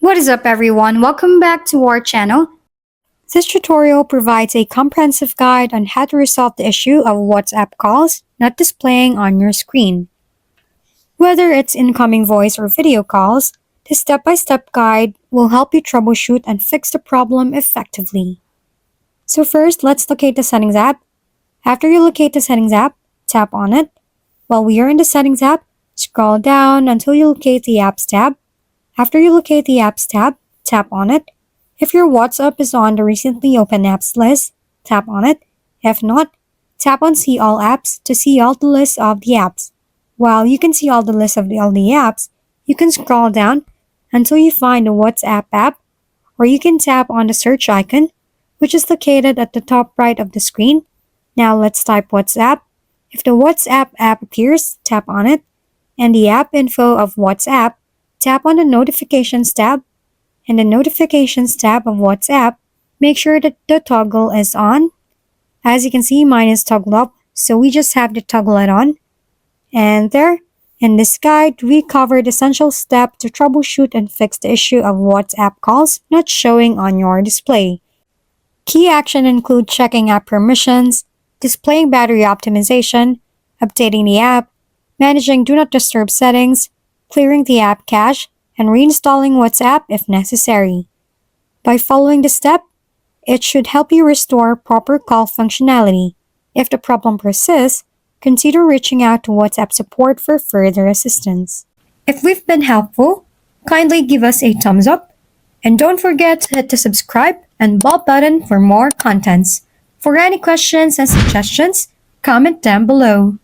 What is up everyone? Welcome back to our channel. This tutorial provides a comprehensive guide on how to resolve the issue of WhatsApp calls not displaying on your screen. Whether it's incoming voice or video calls, this step-by-step guide will help you troubleshoot and fix the problem effectively. So first, let's locate the Settings app. After you locate the Settings app, tap on it. While we are in the Settings app, scroll down until you locate the Apps tab. After you locate the Apps tab, tap on it. If your WhatsApp is on the recently opened apps list, tap on it. If not, tap on See All Apps to see all the list of the apps. While you can see all the list of all the apps, you can scroll down until you find the WhatsApp app, or you can tap on the search icon, which is located at the top right of the screen. Now let's type WhatsApp. If the WhatsApp app appears, tap on it, and the app info of WhatsApp, tap on the Notifications tab. In the Notifications tab of WhatsApp, make sure that the toggle is on. As you can see, mine is toggled up, so we just have to toggle it on. And there, in this guide, we covered essential steps to troubleshoot and fix the issue of WhatsApp calls not showing on your display. Key action include checking app permissions, displaying battery optimization, updating the app, managing Do Not Disturb settings, clearing the app cache, and reinstalling WhatsApp if necessary. By following the step, it should help you restore proper call functionality. If the problem persists, consider reaching out to WhatsApp support for further assistance. If we've been helpful, kindly give us a thumbs up, and don't forget to hit the subscribe and bell button for more contents. For any questions and suggestions, comment down below.